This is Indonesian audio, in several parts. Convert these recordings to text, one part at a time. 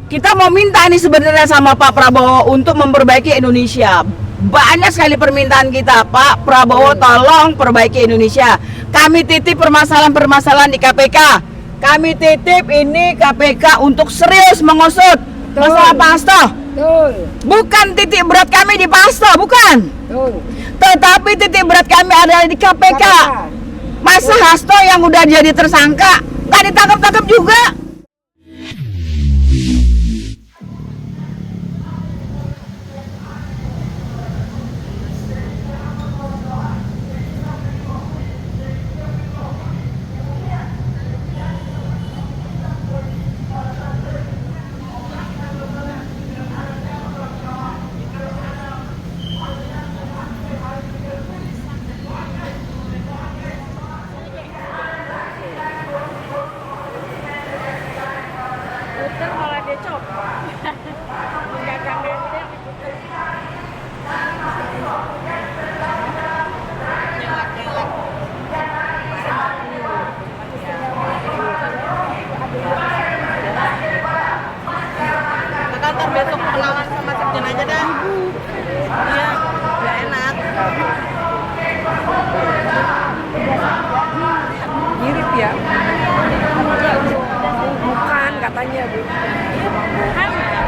kita mau minta nih sebenarnya sama Pak Prabowo untuk memperbaiki Indonesia. Banyak sekali permintaan kita, Pak Prabowo tolong perbaiki Indonesia. Kami titip permasalahan-permasalahan di KPK. Kami titip ini KPK untuk serius mengusut masalah Pak Hasto. Bukan titik berat kami di Pak Hasto, bukan. Tetapi titik berat kami adalah di KPK. Masa Hasto yang udah jadi tersangka nggak ditangkap-tangkap juga? Puter malah dia copot. Gagang dia diputer. Nyelak-nyelak. Kakak ntar besok kenalan sama Sekjen aja dah. Iya, gak enak. Mirip ya? Bukan katanya Bu.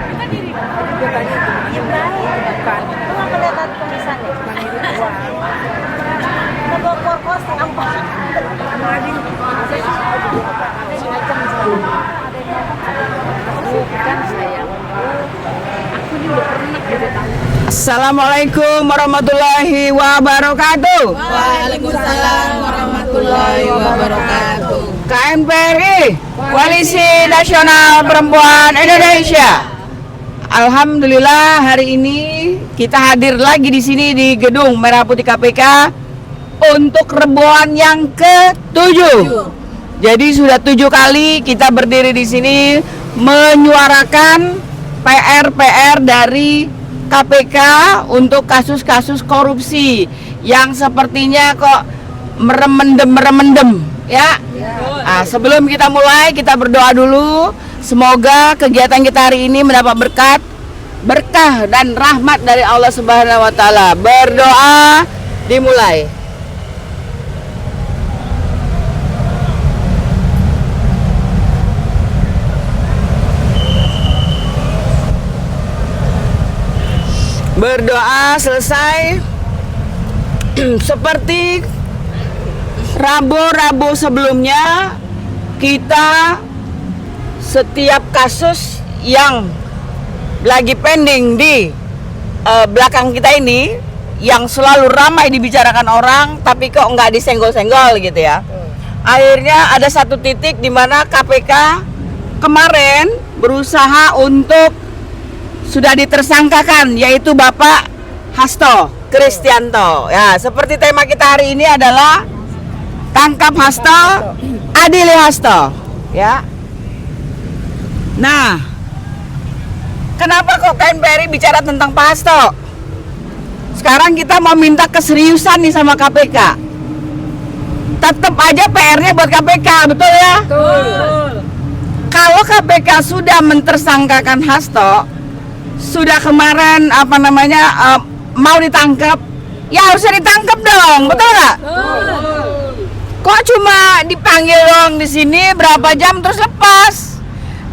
Kita diri. Dia tanya bukan. Lu nggak kelihatan tulisan ya? Cuma mirip doang. Kita bawa korkos gampang. Sama Adi. Bukan sayang. Aku ini udah pernah jadi tahu. Assalamualaikum warahmatullahi wabarakatuh. Waalaikumsalam warahmatullahi wabarakatuh. KNPRI, Koalisi Nasional Perempuan Indonesia. Alhamdulillah hari ini kita hadir lagi di sini di Gedung Merah Putih KPK untuk reboan yang ke-7. Jadi sudah 7 kali kita berdiri di sini menyuarakan PR-PR dari KPK untuk kasus-kasus korupsi yang sepertinya kok meremendem ya. Nah, sebelum kita mulai kita berdoa dulu. Semoga kegiatan kita hari ini mendapat berkah dan rahmat dari Allah Subhanahu wa taala. Berdoa dimulai. Berdoa selesai. Seperti Rabu-Rabu sebelumnya, kita setiap kasus yang lagi pending di belakang kita ini, yang selalu ramai dibicarakan orang tapi kok nggak disenggol-senggol gitu ya. Akhirnya ada satu titik di mana KPK kemarin berusaha untuk sudah ditersangkakan, yaitu Bapak Hasto Kristianto. Ya, seperti tema kita hari ini adalah tangkap Hasto, adili Hasto. Ya. Nah, kenapa kok KNPRI bicara tentang Pak Hasto? Sekarang kita mau minta keseriusan nih sama KPK. Tetap aja PR-nya buat KPK, betul ya? Betul. Kalau KPK sudah mentersangkakan Hasto, sudah kemarin mau ditangkap, ya harusnya ditangkap dong, betul nggak? Kok cuma dipanggil dong di sini berapa jam terus lepas?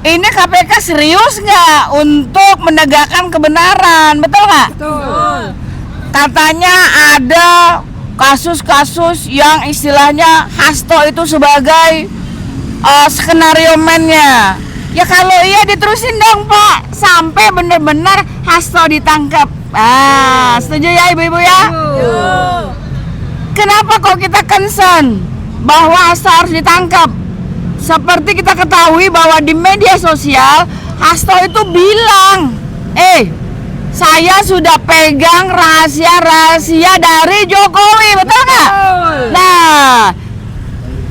Ini KPK serius nggak untuk menegakkan kebenaran, betul nggak? Betul. Katanya ada kasus-kasus yang istilahnya Hasto itu sebagai skenario man-nya. Ya kalau iya diterusin dong Pak, sampai benar-benar Hasto ditangkap. Setuju ya ibu-ibu ya? Kenapa kok kita concern bahwa Hasto harus ditangkap? Seperti kita ketahui bahwa di media sosial Hasto itu bilang, saya sudah pegang rahasia-rahasia dari Jokowi, betul nggak? Nah,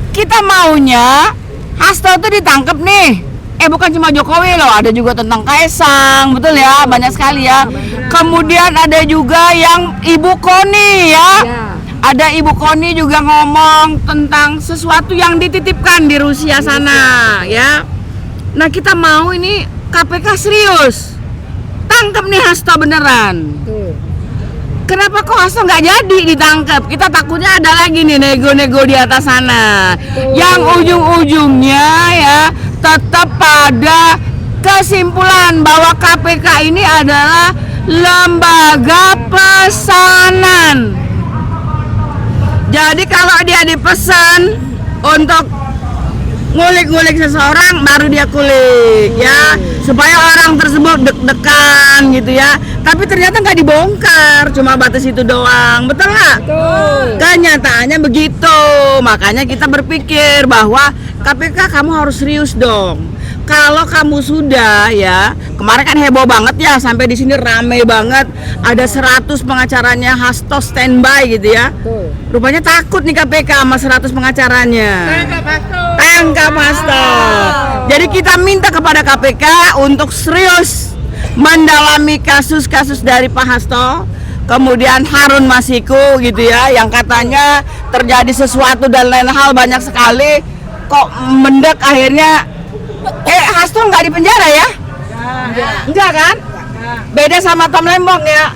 kita maunya Hasto itu ditangkap nih. Bukan cuma Jokowi loh, ada juga tentang Kaisang, betul ya, banyak sekali ya. Kemudian ada juga yang Ibu Koni ya. Ada Ibu Koni juga ngomong tentang sesuatu yang dititipkan di Rusia sana ya. Nah, kita mau ini KPK serius, tangkap nih Hasto beneran. Kenapa kok Hasto nggak jadi ditangkap? Kita takutnya ada lagi nih nego-nego di atas sana, yang ujung-ujungnya ya tetap pada kesimpulan bahwa KPK ini adalah lembaga pesanan. Jadi kalau dia dipesan untuk ngulik-ngulik seseorang, baru dia kulik ya, supaya orang tersebut deg-degan gitu ya. Tapi ternyata nggak dibongkar, cuma batas itu doang, betul nggak? Kenyataannya begitu. Makanya kita berpikir bahwa KPK kamu harus serius dong. Kalau kamu sudah ya, kemarin kan heboh banget ya, sampai di sini rame banget, ada 100 pengacaranya Hasto standby gitu ya. Rupanya takut nih KPK sama 100 pengacaranya. Tangkap Hasto. Jadi kita minta kepada KPK untuk serius mendalami kasus-kasus dari Pak Hasto, kemudian Harun Masiku gitu ya, yang katanya terjadi sesuatu dan lain hal banyak sekali. Kok mendek akhirnya Hasto nggak di penjara ya? Enggak kan? Beda sama Tom Lembong ya.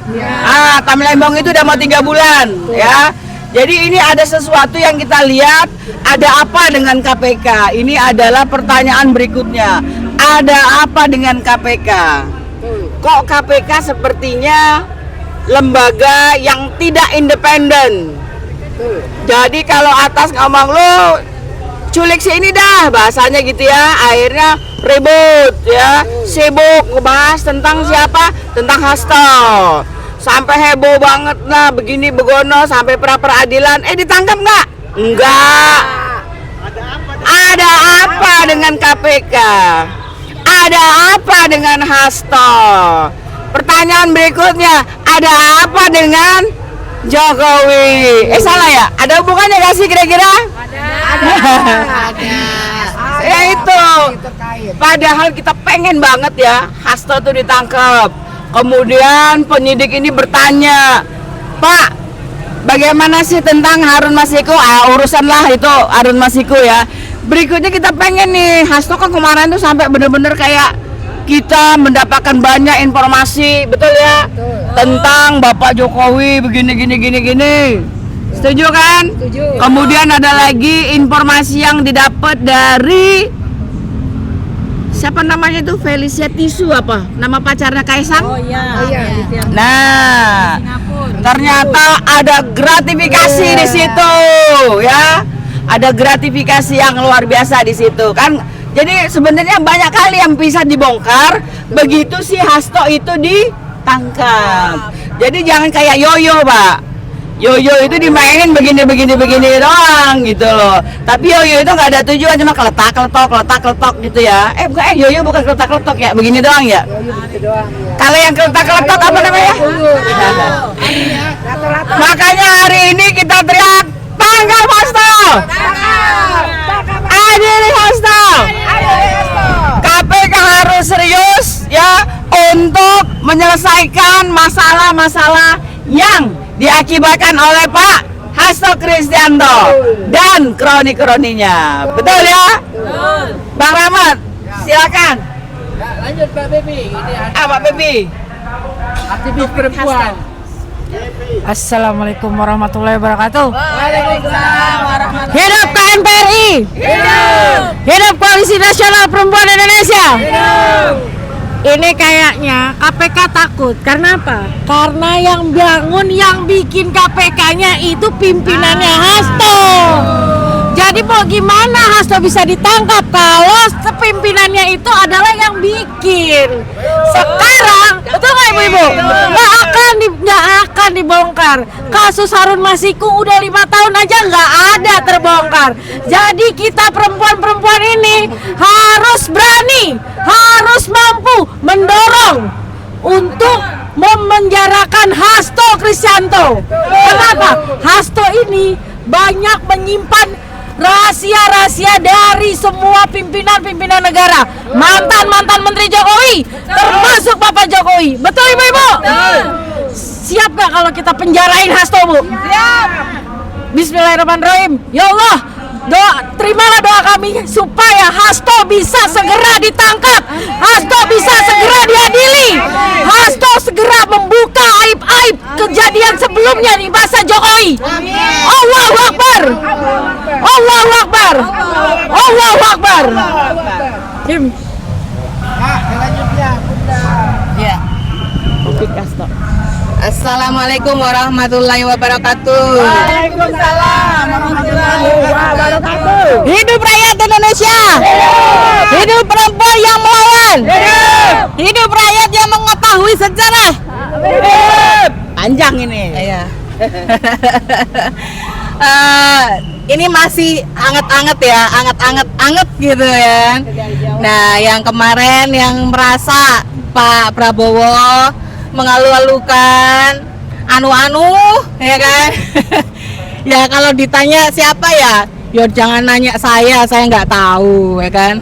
Tom Lembong itu udah mau 3 bulan ya. Jadi ini ada sesuatu yang kita lihat. Ada apa dengan KPK? Ini adalah pertanyaan berikutnya. Ada apa dengan KPK? Kok KPK sepertinya lembaga yang tidak independen? Jadi kalau atas ngomong lu culik sini dah, bahasanya gitu ya, akhirnya ribut ya, sibuk ngebahas tentang siapa? Tentang Hasto. Sampai heboh banget lah, begini begono, sampai pra-peradilan. Ditangkap nggak? Enggak. Ada apa dengan KPK? Ada apa dengan Hasto? Pertanyaan berikutnya, ada apa dengan Jokowi? Salah ya? Ada hubungannya gak sih kira-kira? Ada. Ya itu. Padahal kita pengen banget ya Hasto tuh ditangkap. Kemudian penyidik ini bertanya, Pak, bagaimana sih tentang Harun Masiku? Urusan lah itu Harun Masiku ya. Berikutnya kita pengen nih, Hasto kan kemarin tuh sampai bener-bener kayak kita mendapatkan banyak informasi, betul ya? Tentang Bapak Jokowi begini gini. Setuju kan? Setuju. Kemudian ada lagi informasi yang didapat dari siapa namanya itu, Felicia Tisu apa? Nama pacarnya Kaisang? Oh iya. Nah, ternyata ada gratifikasi di situ ya. Ada gratifikasi yang luar biasa di situ kan. Jadi sebenarnya banyak kali yang bisa dibongkar begitu si Hasto itu ditangkap. Jadi jangan kayak Yoyo, Pak. Yoyo itu dimainin begini doang gitu loh. Tapi Yoyo itu nggak ada tujuan, cuma keletak-keletok gitu ya. Yoyo bukan keletak-keletok ya, begini doang ya. Kalau yang keletak-keletok apa namanya? Makanya hari ini kita teriak, tangkap Hasto! Adili Hasto! KPK harus serius ya untuk menyelesaikan masalah-masalah yang diakibatkan oleh Pak Hasto Kristianto dan kroni-kroninya. Betul ya? Betul. Bang Rahmat, silakan. Lanjut Pak Bebi. Ini Pak Bebi, aktivis perempuan. Assalamualaikum warahmatullahi wabarakatuh. Waalaikumsalam warahmatullahi Hidup KNPRI. Hidup Koalisi Nasional Perempuan Indonesia. Ini kayaknya KPK takut. Karena apa? Karena yang bangun, yang bikin KPK-nya itu pimpinannya Hasto. Jadi mau gimana Hasto bisa ditangkap kalau pimpinannya itu adalah yang bikin. Sekarang, betul nggak ibu-ibu? Nggak akan dibongkar. Kasus Harun Masiku udah 5 tahun aja nggak ada terbongkar. Jadi kita perempuan-perempuan ini harus berani, harus mampu mendorong untuk memenjarakan Hasto Kristianto. Kenapa? Hasto ini banyak menyimpan rahasia-rahasia dari semua pimpinan-pimpinan negara, mantan-mantan Menteri Jokowi, termasuk Bapak Jokowi. Betul ibu-ibu? Siap gak kalau kita penjarain Hasto, Bu? Siap. Bismillahirrahmanirrahim. Ya Allah, terimalah doa kami supaya Hasto bisa segera ditangkap, Hasto bisa segera diadili, Hasto segera membuka aib-aib kejadian sebelumnya di masa Jokowi. Allahu Akbar, Allahu Akbar, Allahu Akbar. Kim. Selanjutnya Bunda. Ya. Assalamualaikum warahmatullahi wabarakatuh. Waalaikumsalam warahmatullahi wabarakatuh. Hidup rakyat Indonesia. Hidup perempuan yang melawan. Hidup rakyat yang mengetahui sejarah. Panjang ini. Iya. Ini masih anget-anget ya, anget gitu ya. Nah, yang kemarin yang merasa Pak Prabowo mengalu-alukan anu-anu, ya kan? Ya kalau ditanya siapa ya, jangan nanya saya nggak tahu, ya kan?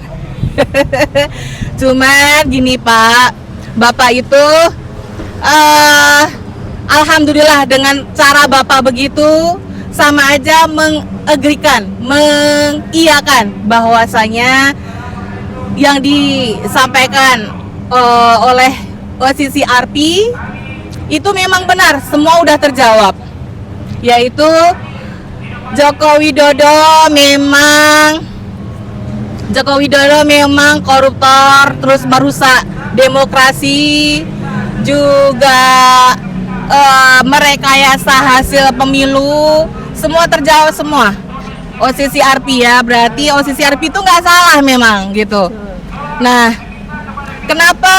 Cuman gini Pak, Bapak itu alhamdulillah dengan cara Bapak begitu sama aja mengiyakan bahwasanya yang disampaikan oleh OSISI ARPI itu memang benar, semua udah terjawab, yaitu Joko Widodo memang koruptor, terus merusak demokrasi, juga merekayasa hasil pemilu, semua terjawab semua. OSISI ARPI ya, berarti OSISI ARPI itu nggak salah memang gitu. Nah, kenapa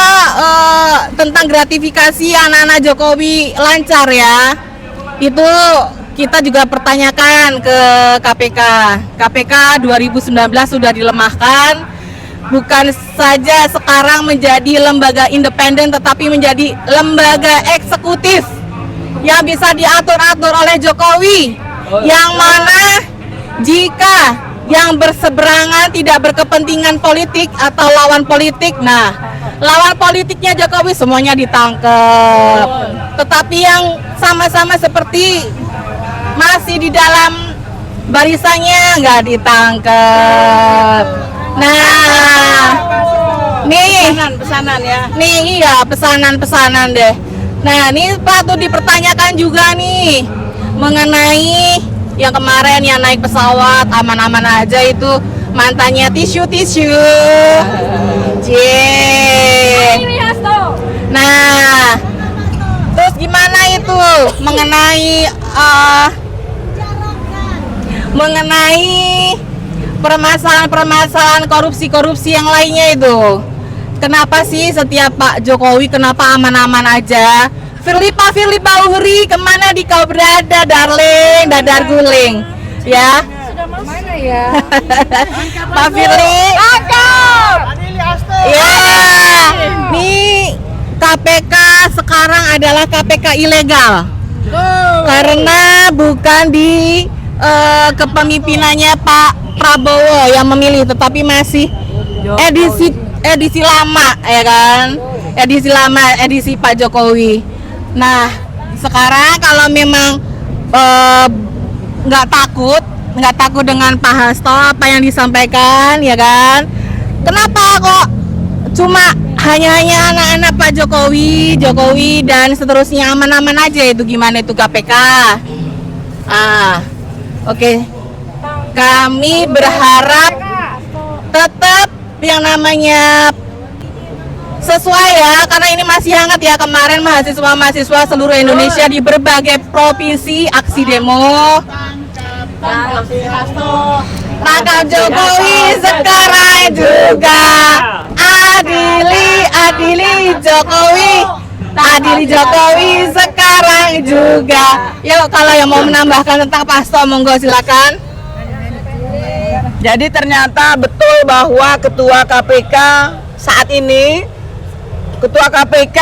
tentang gratifikasi anak-anak Jokowi lancar ya? Itu kita juga pertanyakan ke KPK. KPK 2019 sudah dilemahkan, bukan saja sekarang menjadi lembaga independen, tetapi menjadi lembaga eksekutif yang bisa diatur-atur oleh Jokowi. Yang mana jika yang berseberangan tidak berkepentingan politik atau lawan politik, nah lawan politiknya Jokowi semuanya ditangkap. Tetapi yang sama-sama seperti masih di dalam barisannya nggak ditangkap. Nah, nih Pesanan ya. nih iya pesanan deh. Nah, ini patut dipertanyakan juga nih mengenai yang kemarin yang naik pesawat aman-aman aja itu mantannya tisu. Nah, terus gimana itu mengenai permasalahan korupsi yang lainnya itu? Kenapa sih setiap Pak Jokowi kenapa aman-aman aja? Firlipa Uhri, kemana di kau berada, darling, dadar guling, ya? Mana ya? Pak Firly, ya, nih KPK sekarang adalah KPK ilegal, karena bukan di kepemimpinannya Pak Prabowo yang memilih, tetapi masih edisi lama, ya kan? Edisi Pak Jokowi. Nah, sekarang kalau memang nggak takut dengan Pak Hasto apa yang disampaikan, ya kan? Kenapa kok cuma hanya anak-anak Pak Jokowi dan seterusnya aman-aman aja, itu gimana itu KPK? Oke. Kami berharap tetap yang namanya sesuai ya, karena ini masih hangat ya. Kemarin mahasiswa seluruh Indonesia di berbagai provinsi aksi demo tangkap Jokowi sekarang juga, adili Jokowi sekarang juga. Yuk, kalau yang mau menambahkan tentang Pak Hasto monggo silakan. Jadi ternyata betul bahwa Ketua KPK saat ini, Ketua KPK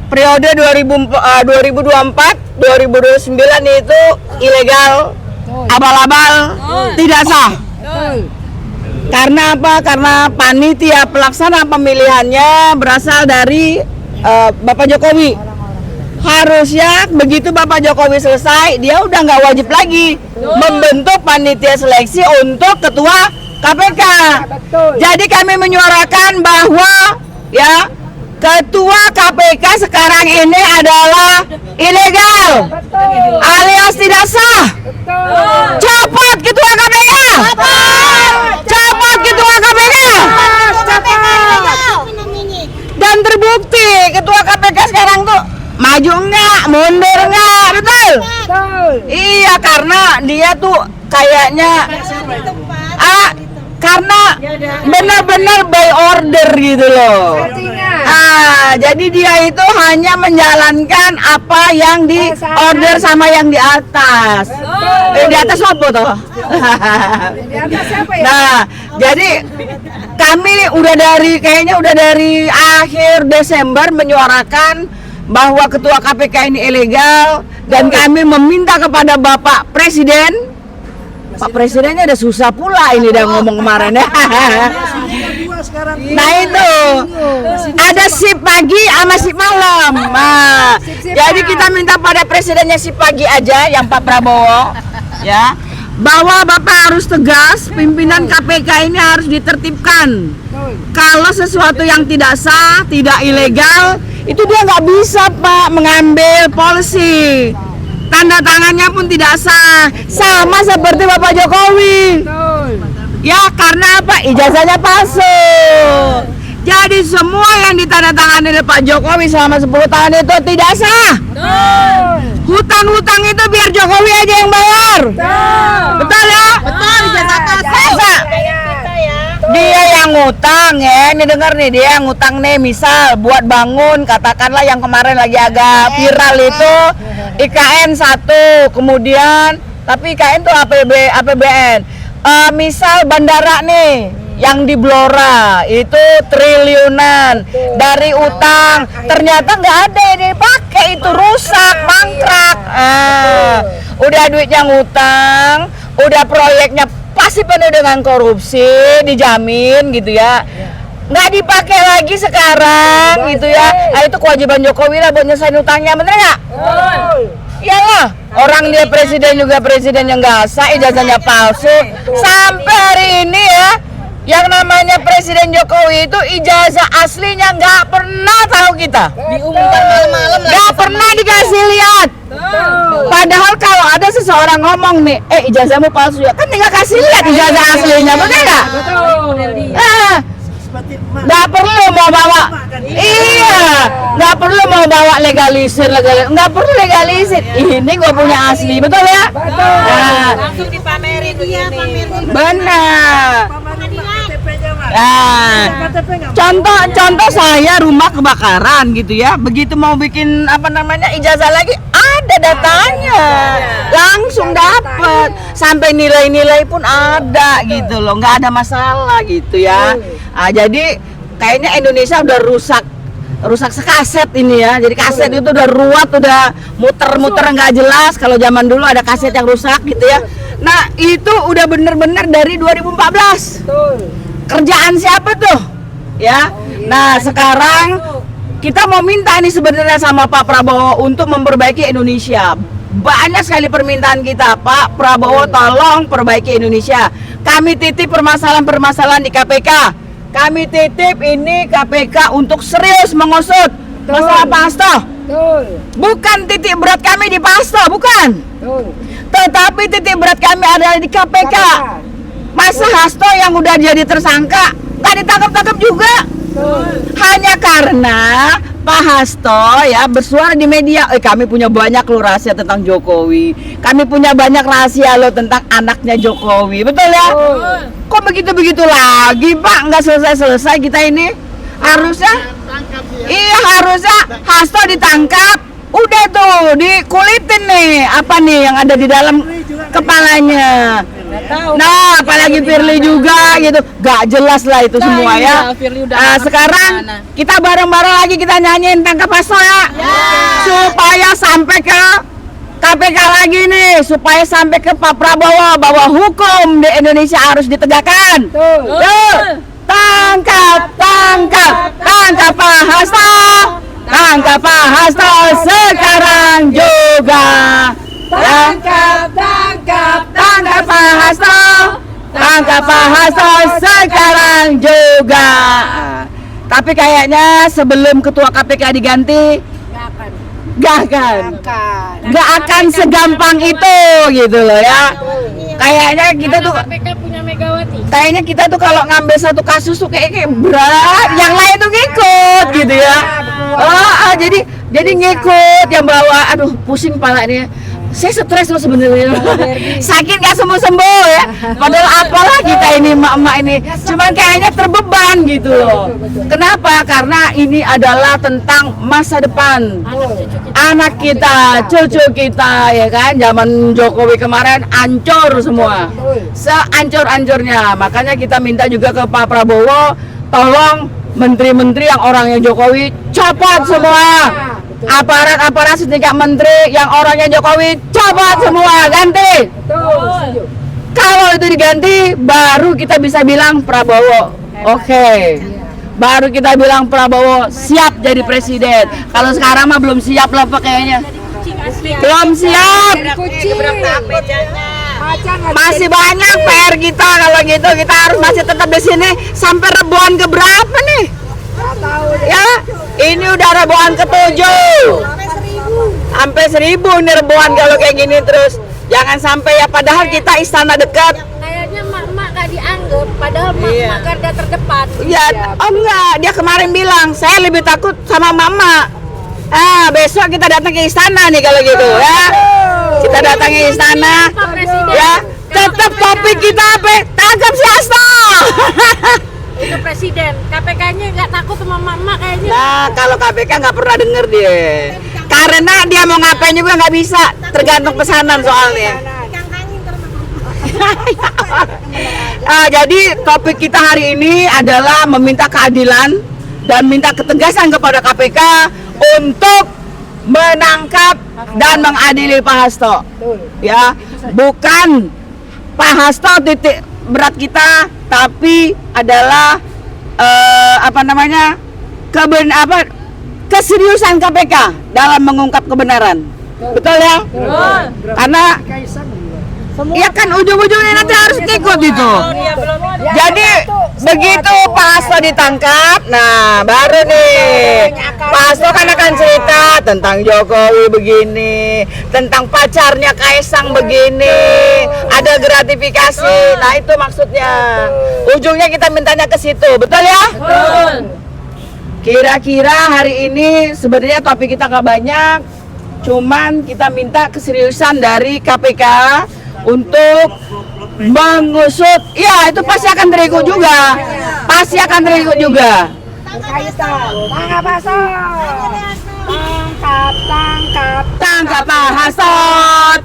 periode 2024-2029 itu ilegal, abal-abal, tidak sah. Karena apa? Karena panitia pelaksana pemilihannya berasal dari Bapak Jokowi. harusnya begitu Bapak Jokowi selesai, dia udah nggak wajib lagi membentuk panitia seleksi untuk ketua KPK. Jadi kami menyuarakan bahwa ya ketua KPK sekarang ini adalah ilegal alias tidak sah. Cepat ketua KPK. Cepat ketua KPK. Dan terbukti ketua KPK sekarang tuh maju enggak, mundur enggak, betul? Iya, karena dia tuh kayaknya karena benar-benar by order gitu loh. Jadi dia itu hanya menjalankan apa yang di order sama yang di atas. Di atas apa tuh? Nah, jadi kami kayaknya udah dari akhir Desember menyuarakan bahwa ketua KPK ini ilegal dan kami meminta kepada Bapak Presiden. Pak Presidennya udah susah pula ini udah ngomong kemarin ya. Nah itu ada sip pagi sama sip malam. Nah, jadi kita minta pada presidennya sip pagi aja yang Pak Prabowo ya, bahwa Bapak harus tegas, pimpinan KPK ini harus ditertibkan. Kalau sesuatu yang tidak sah, tidak ilegal, itu dia nggak bisa Pak mengambil polisi. Tanda tangannya pun tidak sah, sama seperti Bapak Jokowi. Ya karena apa? Ijazahnya palsu. Jadi semua yang ditandatangani oleh Pak Jokowi selama 10 tahun itu tidak sah. Hutang-hutang itu biar Jokowi aja yang bayar. Betul ya? Betul, ijazah palsu. Dia yang ngutang ya, ini denger nih, dia yang ngutang nih, misal buat bangun, katakanlah yang kemarin lagi agak viral itu IKN 1, kemudian tapi IKN tuh APBN. Misal bandara nih yang di Blora itu triliunan dari utang, ternyata nggak ada yang dipakai, itu rusak, mangkrak. Udah duitnya ngutang, udah proyeknya pasti penuh dengan korupsi, dijamin gitu ya, nggak dipakai lagi sekarang gitu ya. Nah itu kewajiban Jokowi lah buat nyelesain utangnya, bener nggak? Iyalah, orang dia presiden juga presiden yang nggak sah, ijazahnya palsu. Sampai hari ini ya, yang namanya Presiden Jokowi itu ijazah aslinya nggak pernah tahu kita. Diumumkan malam-malam lah. Nggak pernah dikasih lihat. Padahal kalau ada seseorang ngomong nih, ijazahmu palsu ya, kan tinggal kasih lihat ijazah aslinya, betul nggak? Nggak perlu mau bawa, nggak perlu mau bawa legalisir, nggak perlu legalisir. Ini gue punya asli, betul ya? Langsung dipamerin begini. Benar. Nah, contoh saya rumah kebakaran gitu ya. Begitu mau bikin ijazah lagi, ada datanya, langsung dapat, sampai nilai-nilai pun ada gitu loh, nggak ada masalah gitu ya. Jadi kayaknya Indonesia udah rusak sekaset ini ya. Jadi kaset itu udah ruwet, udah muter-muter nggak jelas. Kalau zaman dulu ada kaset yang rusak gitu ya. Nah itu udah bener-bener dari 2014. Kerjaan siapa tuh? Ya. Nah sekarang kita mau minta nih sebenarnya sama Pak Prabowo untuk memperbaiki Indonesia. Banyak sekali permintaan kita, Pak Prabowo tolong perbaiki Indonesia. Kami titip permasalahan-permasalahan di KPK. Kami titip ini KPK untuk serius mengusut masalah Pak Hasto. Bukan titik berat kami di Pak Hasto, bukan. Tetapi titik berat kami adalah di KPK. Masa Hasto yang udah jadi tersangka nggak ditangkap-tangkap juga? Hanya karena Pak Hasto ya bersuara di media, kami punya banyak loh rahasia tentang Jokowi, kami punya banyak rahasia loh tentang anaknya Jokowi, betul ya? Kok begitu-begitu lagi Pak, nggak selesai-selesai kita ini? Harusnya, harusnya Hasto ditangkap, udah tuh dikulitin nih apa nih yang ada di dalam kepalanya. Nah, apalagi Firly juga gitu, gak jelas lah itu semua ya. Sekarang kita bareng-bareng lagi kita nyanyiin tangkap Hasto ya, supaya sampai ke KPK lagi nih, supaya sampai ke Pak Prabowo bahwa hukum di Indonesia harus ditegakkan. Tangkap Pak Hasto, tangkap Pak Hasto sekarang. juga. Tangkap Pak Hasto, tangkap Pak Hasto sekarang juga. Tapi kayaknya sebelum ketua KPK diganti, gak akan segampang itu gitu loh ya. Kayaknya kita tuh KPK punya Megawati. Kayaknya kita tuh kalau ngambil satu kasus tuh kayak berat, yang lain tuh ngikut gitu ya. Jadi ngikut yang bawa, aduh pusing pala ini. Saya stres loh sebenarnya. Sakit gak sembuh-sembuh ya. Padahal apalah kita ini emak-emak ini. Cuman kayaknya terbeban gitu loh. Kenapa? Karena ini adalah tentang masa depan anak kita, cucu kita ya kan. Zaman Jokowi kemarin ancur semua. Seancur-ancurnya. Makanya kita minta juga ke Pak Prabowo, tolong menteri-menteri yang orangnya Jokowi copot semua. Aparat setingkat menteri yang orangnya Jokowi copot semua, ganti. Kalau itu diganti, baru kita bisa bilang Prabowo oke. Baru kita bilang Prabowo siap jadi presiden. Kalau sekarang mah belum siap lah Pak kayaknya. Belum siap. Masih banyak PR kita, kalau gitu kita harus masih tetap di sini sampai Reboan ke berapa nih? Ya, ini udah Reboan ke-7. Sampai 1000 nih Reboan kalau kayak gini terus. Jangan sampai ya, padahal kita istana dekat. Kayaknya mak-mak gak dianggap, padahal mak-mak garda terdepan. Iya, oh enggak, dia kemarin bilang saya lebih takut sama mama. Besok kita datang ke istana nih kalau gitu ya. Kita datang ke istana. Ya, tetap topik kita apa? Tangkap si Hasto. Itu presiden, KPK-nya nggak takut sama mak-mak kayaknya. Nah, kalau KPK nggak pernah denger dia. Karena dia mau ngapain juga nggak bisa, tergantung pesanan soalnya. Jadi topik kita hari ini adalah meminta keadilan dan minta ketegasan kepada KPK untuk menangkap dan mengadili Pak Hasto. Ya, bukan Pak Hasto titik berat kita, tapi adalah keseriusan KPK dalam mengungkap kebenaran. Betul ya? Karena ya kan ujung-ujungnya nanti harus ikut itu. Jadi begitu Pak Hasto ditangkap, nah baru nih Pak Hasto kan akan cerita tentang Jokowi begini, tentang pacarnya Kaisang begini, ada gratifikasi. Nah itu maksudnya. Ujungnya kita mintanya ke situ, betul ya? Betul. Kira-kira hari ini sebenarnya topik kita nggak banyak, cuman kita minta keseriusan dari KPK untuk mengusut. Ya itu pasti akan terikut juga, Tangkap Pak Hasto,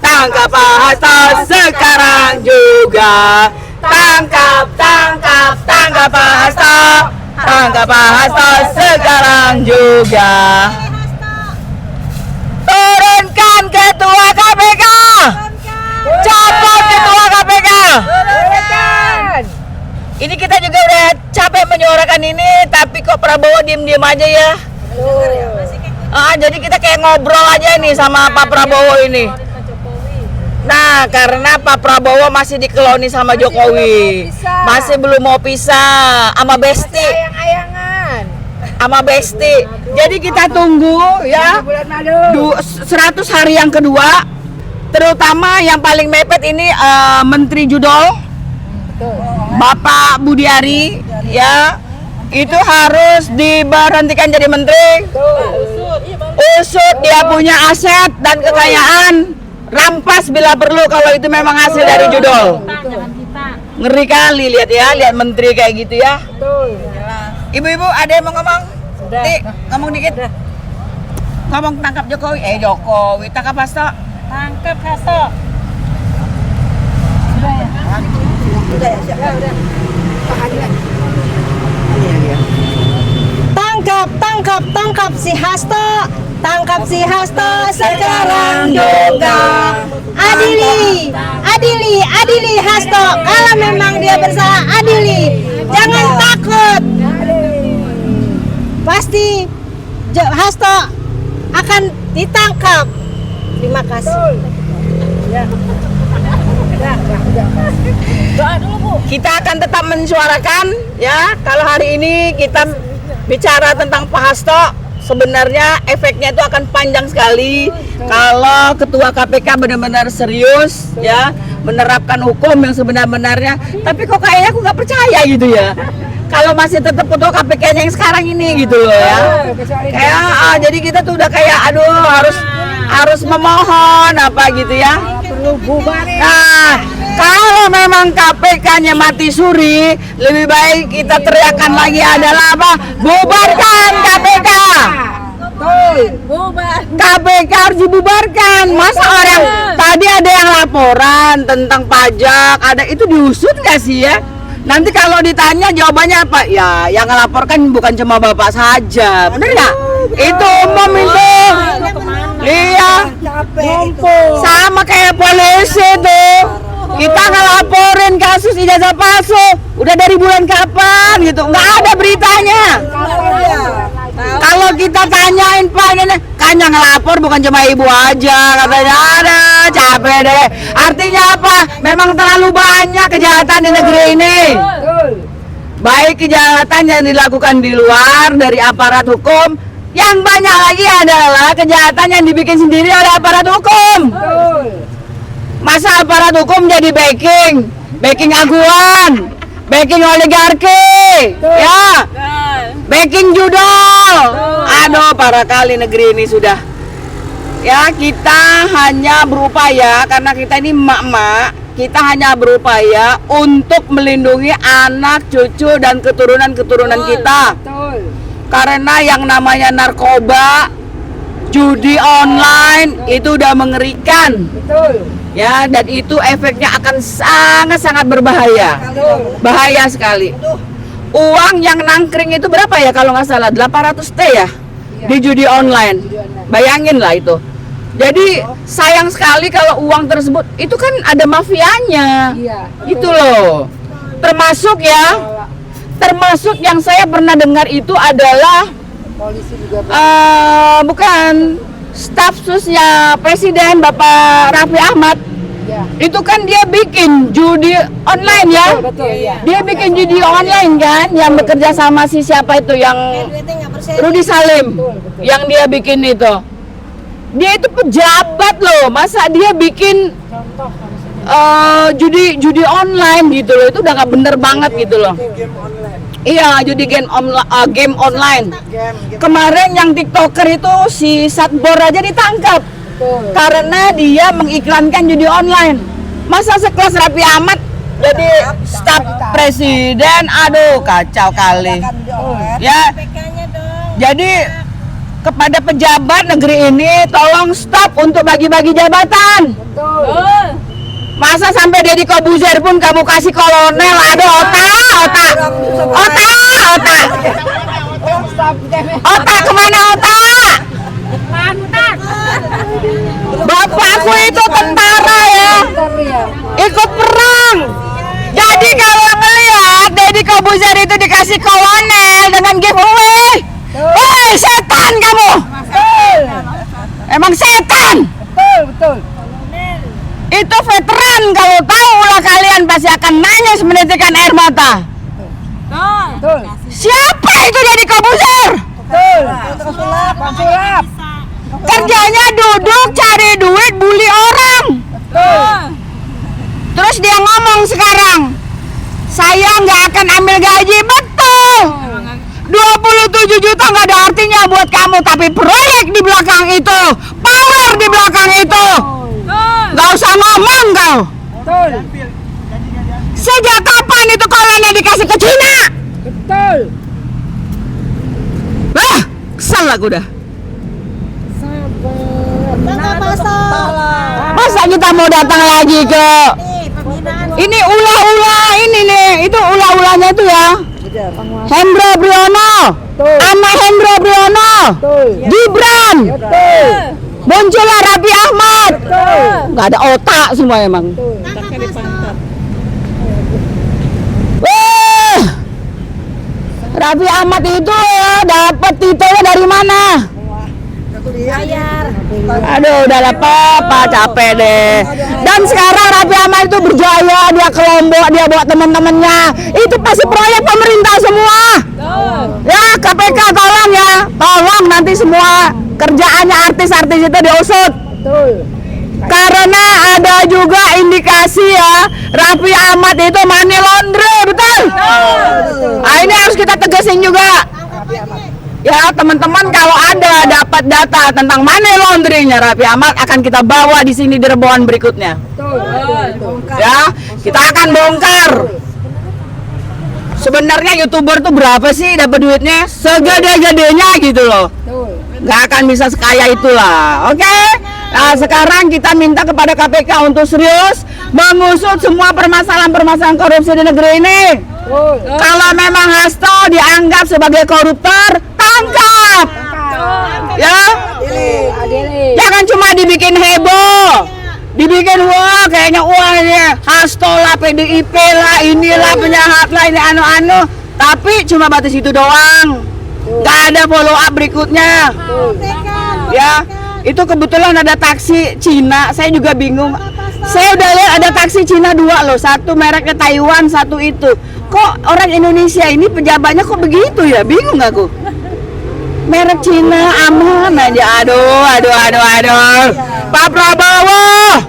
tangkap Pak Hasto sekarang juga. Tangkap Pak Hasto, tangkap Pak Hasto sekarang juga. Turunkan ketua KPK. Copot ketua KPK. Ini kita juga udah capek menyuarakan ini, tapi kok Prabowo diem-diem aja ya. Jadi kita kayak ngobrol aja nih sama Pak Prabowo ini. Nah, karena Pak Prabowo masih dikeloni sama Jokowi, masih belum mau pisah sama Besti. Sama Besti. Jadi kita tunggu ya 100 hari yang kedua. Terutama yang paling mepet ini Menteri Judol, Bapak Budiari ya, itu harus diberhentikan jadi menteri. Usut dia punya aset dan kekayaan, rampas bila perlu kalau itu memang hasil dari Judol. Ngeri kali lihat ya, lihat menteri kayak gitu ya. Ibu-ibu ada yang mau ngomong? Ngomong dikit. Ngomong tangkap Jokowi, Jokowi tangkap Hasto. Tangkap Hasto. Tangkap si Hasto. Tangkap si Hasto sekarang juga. Adili Hasto. Kalau memang dia bersalah, adili. Jangan takut. Pasti Hasto akan ditangkap. Terima kasih. Doa dulu Bu. Kita akan tetap mensuarakan ya. Kalau hari ini kita bicara tentang Pak Hasto, sebenarnya efeknya itu akan panjang sekali kalau Ketua KPK benar-benar serius ya menerapkan hukum yang sebenar-benarnya. Tapi kok kayaknya aku nggak percaya gitu ya. Kalau masih tetap Ketua KPK yang sekarang ini gitu loh ya. Kayak jadi kita tuh udah kayak aduh harus memohon apa gitu ya. Nah, kalau memang KPK-nya mati suri, lebih baik kita teriakan lagi adalah apa? Bubarkan KPK. KPK harus dibubarkan. Masa orang tadi ada yang laporan tentang pajak, ada itu diusut nggak sih ya? Nanti kalau ditanya jawabannya apa? Ya, yang ngelaporkan bukan cuma bapak saja, bener nggak? Itu umum itu. Iya. Sama kayak polisi tuh. Kita ngelaporin kasus ijazah palsu. Udah dari bulan kapan gitu? Nggak ada beritanya. Kalau kita tanyain Pak ini, kan yang ngelapor bukan cuma ibu aja, katanya ada capek deh. Artinya apa? Memang terlalu banyak kejahatan di negeri ini. Baik kejahatan yang dilakukan di luar dari aparat hukum, yang banyak lagi adalah kejahatan yang dibikin sendiri oleh aparat hukum. Masa aparat hukum jadi backing aguan, backing oligarki, ya, backing judol. Aduh, parah kali negeri ini sudah. Ya, kita hanya berupaya karena kita ini emak-emak, kita hanya berupaya untuk melindungi anak, cucu dan keturunan-keturunan kita. Karena yang namanya narkoba, judi online itu udah mengerikan. Ya, dan itu efeknya akan sangat-sangat berbahaya. Bahaya sekali. Uang yang nangkring itu berapa ya kalau nggak salah? 800 T ya? Di judi online. Bayangin lah itu. Jadi sayang sekali kalau uang tersebut itu kan ada mafianya. Itu loh. Termasuk yang saya pernah dengar itu adalah bukan staf susnya Presiden Bapak Raffi Ahmad. Itu kan dia bikin judi online ya. Dia bikin judi online kan yang bekerja sama si siapa itu yang Rudy Salim yang dia bikin itu. Dia itu pejabat loh, masa dia bikin judi online gitu loh. Itu udah gak bener banget gitu loh. Iya, judi game online. Kemarin yang TikToker itu si Satbor aja ditangkap karena dia mengiklankan judi online. Masa sekelas Raffi Ahmad jadi staf presiden, aduh kacau kali. Ya, jadi kepada pejabat negeri ini tolong stop untuk bagi-bagi jabatan. Masa sampai Deddy Kobuzer pun kamu kasih kolonel, aduh otak kemana otak? Bapakku itu tentara ya, ikut perang. Jadi kalau ngelihat Deddy Kobuzer itu dikasih kolonel dengan giveaway, setan kamu. Emang setan. Betul. Itu veteran, kalau tahu lah kalian pasti akan nangis menitikan air mata. Siapa itu Deddy Kobuzer? Kerjanya duduk cari duit, bully orang. Terus dia ngomong sekarang, saya nggak akan ambil gaji. Betul. 27 juta nggak ada artinya buat kamu, tapi proyek di belakang itu, power di belakang itu, nggak usah ngomong kau. Sejak kapan itu kolonel dikasih ke Cina? Kesel aku dah. Masa kita mau datang lagi ke ini ulah-ulah ini nih, itu ulah-ulahnya itu ya. Hendro Priyono, anak Hendro Priyono, Gibran, muncullah Raffi Ahmad. Nggak ada otak semua emang. Raffi Ahmad itu ya dapat titelnya dari mana? Aduh, udah apa capek deh. Dan sekarang Raffi Ahmad itu berjaya, dia ke Lombok, dia bawa teman-temannya. Itu pasti proyek pemerintah semua. Ya, KPK tolong ya, tolong nanti semua kerjaannya artis-artis itu diusut. Karena ada juga indikasi ya, Raffi Ahmad itu money laundry, betul? Nah, ini harus kita tegasin juga. Ya teman-teman, kalau ada dapat data tentang money laundry-nya Raffi Ahmad akan kita bawa di sini di reboan berikutnya. Ya, kita akan bongkar. Sebenarnya YouTuber tuh berapa sih dapat duitnya? Segede-gedenya gitu loh. Nggak akan bisa sekaya itulah. Oke? Nah, sekarang kita minta kepada KPK untuk serius mengusut semua permasalahan-permasalahan korupsi di negeri ini. Kalau memang Hasto dianggap sebagai koruptor, tangkap. Ya. Jangan cuma dibikin heboh. Dibikin wah kayaknya wah ini Hasto lah, PDIP lah, inilah penjahat lah, ini anu-anu. Tapi cuma batas itu doang. Nggak ada follow up berikutnya. Ya. Itu kebetulan ada taksi Cina, saya juga bingung. Saya udah lihat ada taksi Cina 2 loh, satu mereknya Taiwan, satu itu. Kok orang Indonesia ini pejabatnya kok begitu ya? Bingung aku. Merek Cina aman aja. Aduh. Pak Prabowo,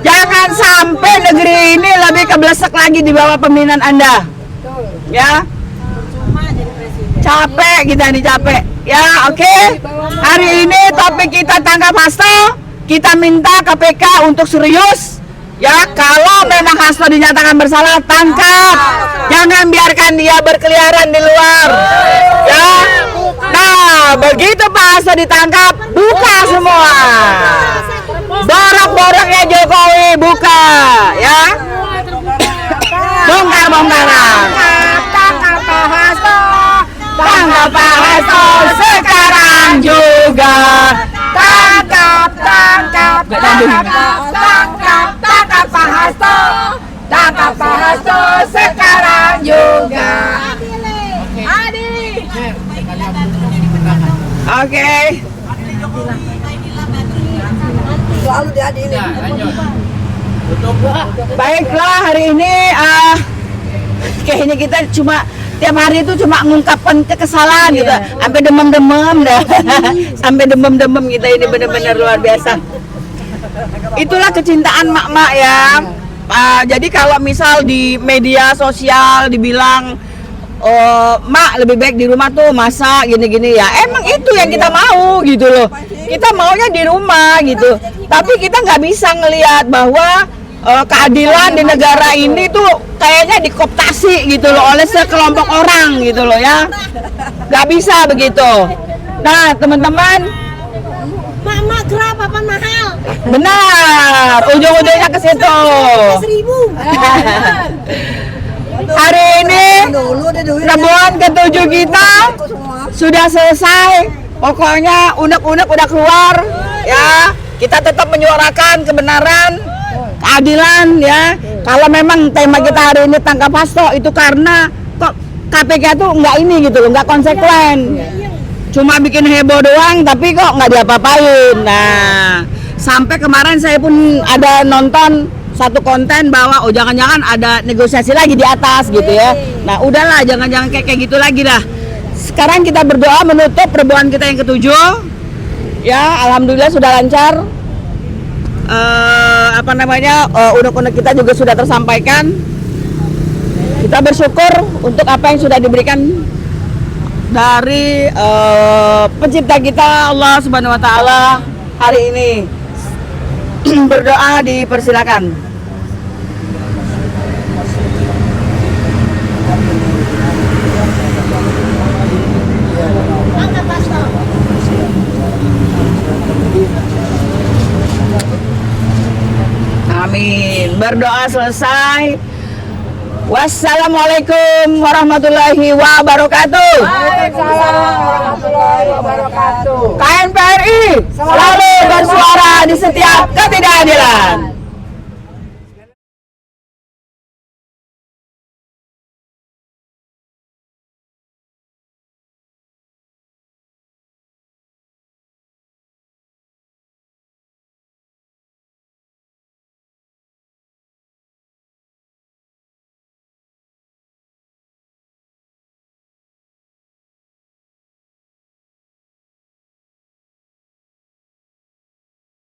jangan sampai negeri ini lebih keblesek lagi di bawah pemimpinan Anda. Ya. Capek kita nih, capek. Ya, oke. Hari ini topik kita tangkap Hasto. Kita minta KPK untuk serius. Ya, kalau memang Hasto dinyatakan bersalah, tangkap. Jangan biarkan dia berkeliaran di luar. Ya. Nah, begitu Pak Hasto ditangkap, buka semua. Borok-boroknya Jokowi buka, ya. Bongkar-bongkaran. Tangkap Pak Hasto. Tangkap Pak Hasto sekarang juga. Tangkap Pak Hasto. Tangkap Pak Hasto sekarang juga. Oke. Selalu diadili. Baiklah, hari ini kayaknya kita cuma tiap hari itu cuma mengungkapkan kekesalan gitu, sampai demam-demam dah. Sampai demam-demam kita ini benar-benar luar biasa. Itulah kecintaan mak-mak ya. Jadi kalau misal di media sosial dibilang mak lebih baik di rumah tuh masak gini-gini ya, emang itu yang kita mau gitu loh. Kita maunya di rumah gitu, tapi kita nggak bisa ngelihat bahwa keadilan di negara ini tuh kayaknya dikooptasi gitu loh oleh sekelompok orang gitu loh ya. Nggak bisa begitu. Nah teman-teman, Mak gerah papan mahal. benar, ujung-ujungnya ke situ. 1.000. Hari ini reboan ke-7 kita sudah selesai. Pokoknya unek-unek udah keluar ya. Kita tetap menyuarakan kebenaran, keadilan ya. Kalau memang tema kita hari ini tangkap Hasto, itu karena kok KPK tuh nggak ini gitu loh, nggak konsekuen. Cuma bikin heboh doang, tapi kok nggak diapa-apain. Nah, sampai kemarin saya pun ada nonton satu konten bahwa jangan-jangan ada negosiasi lagi di atas gitu ya. Nah, udahlah, jangan-jangan kayak gitu lagi dah. Sekarang kita berdoa menutup perbuatan kita yang ke-7. Ya, alhamdulillah sudah lancar. Unek-unek kita juga sudah tersampaikan. Kita bersyukur untuk apa yang sudah diberikan dari pencipta kita Allah Subhanahu wa taala hari ini. Berdoa dipersilakan. Amin. Berdoa selesai. Wassalamualaikum warahmatullahi wabarakatuh. Waalaikumsalam warahmatullahi wabarakatuh. KNPRI selalu bersuara di setiap ketidakadilan.